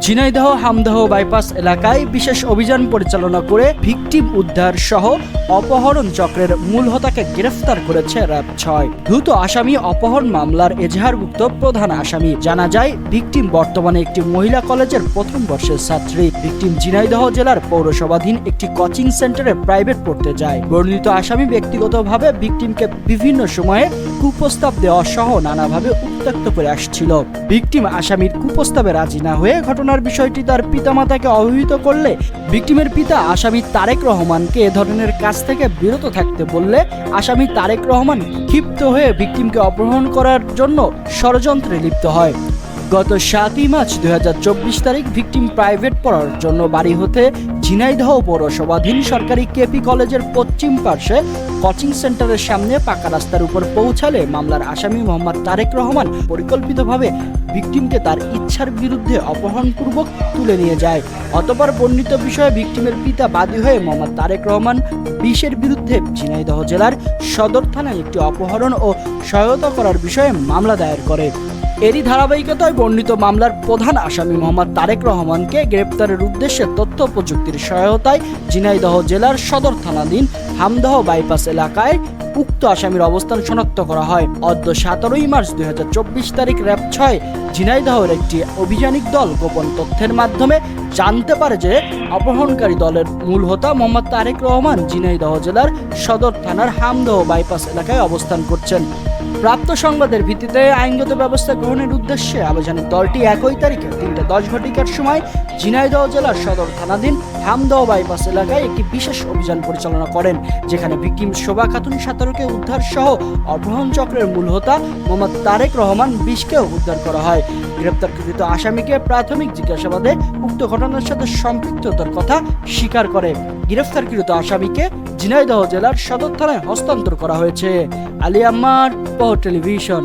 Jhenaidah হামদহ bypass এলাকায় বিশেষ অভিযান পরিচালনা করে ভিকটিম উদ্ধার সহ অপহরণ চক্রের মূল হোতাকে গ্রেফতার করেছে র্যাব ৬। দ্রুত আসামি অপহরণ মামলার এজাহারভুক্ত প্রধান আসামি। জানা যায়, ভিকটিম বর্তমানে একটি মহিলা কলেজের প্রথম বর্ষের ছাত্রী। ভিকটিম ঝিনাইদহ জেলার পৌরসভাধীন একটি কোচিং সেন্টারে প্রাইভেট পড়তে যায়। বর্ণিত আসামি ব্যক্তিগতভাবে ভিকটিমকে বিভিন্ন সময়ে কুপ্রস্তাব দেওয়া সহ নানাভাবে উত্ত্যক্ত করে আসছিল। ভিকটিম আসামির কুপ্রস্তাবে রাজি না হয়ে ঘটনার বিষয়টি তার পিতামাতাকে অবহিত করলে ভিকটিমের পিতা আসামি তারেক রহমানকে এ ধরনের কাজ থেকে বিরত থাকতে বললে আসামি তারেক রহমান ক্ষিপ্ত হয়ে ভিকটিমকে অপহরণ করার জন্য ষড়যন্ত্রে লিপ্ত হয়। গত ৭ই মার্চ ২০২৪ তারিখ ভিকটিম প্রাইভেট পড়ার জন্য বাড়ি হতে ঝিনাইদহ পৌরসভাধীন সরকারি কেপি কলেজের পশ্চিম পার্শ্বে কোচিং সেন্টারের সামনে পাকা রাস্তার উপর পৌঁছালে মামলার আসামি মোহাম্মদ তারেক রহমান পরিকল্পিতভাবে ভিকটিমকে তার ইচ্ছার বিরুদ্ধে অপহরণপূর্বক তুলে নিয়ে যায়। অতঃপর বর্ণিত বিষয়ে ভিকটিমের পিতা বাদী হয়ে মোহাম্মদ তারেক রহমান ২০-এর বিরুদ্ধে ঝিনাইদহ জেলার সদর থানায় একটি অপহরণ ও সহায়তা করার বিষয়ে মামলা দায়ের করে। এরই ধারাবাহিকতায় বর্ণিত মামলার প্রধান আসামি মোহাম্মদ তারেক রহমানকে গ্রেপ্তারের উদ্দেশ্যে তথ্য প্রযুক্তির সহায়তায় ঝিনাইদহ জেলার সদর থানাধীন হামদহ বাইপাস এলাকায় উক্ত আসামির অবস্থান শনাক্ত করা হয়। অদ্য ১৭ই মার্চ ২০২৪ তারিখ র্যাব ৬ ঝিনাইদহের একটি অভিযানিক দল গোপন তথ্যের মাধ্যমে জানতে পারে যে অপহরণকারী দলের মূল হোতা মোহাম্মদ তারেক রহমান ঝিনাইদহ জেলার সদর থানার হামদহ বাইপাস এলাকায় অবস্থান করছেন। প্রাপ্ত সংবাদের ভিত্তিতে আইনগত ব্যবস্থা গ্রহণের উদ্দেশ্যে আভিযানিক দলটি ১ তারিখে ৩:১০ ঘটিকার সময় ঝিনাইদহ জেলার সদর থানাধীন হামদহ বাইপাস এলাকায় একটি বিশেষ অভিযান পরিচালনা করেন, যেখানে ভিকটিম শোভা খাতুন ১৭কে উদ্ধার সহ অপহরণ চক্রের মূল হোতা মোহাম্মদ তারেক রহমান ২০কেও উদ্ধার করা হয়। গ্রেপ্তারকৃত আসামিকে প্রাথমিক জিজ্ঞাসাবাদে উক্ত ঘটনার সাথে সম্পৃক্ততার কথা স্বীকার করে গ্রেফতারকৃত আসামিকে ঝিনাইদহ জেলার সদর থানায় হস্তান্তর করা হয়েছে। আলী আম্মার, পৌর টেলিভিশন।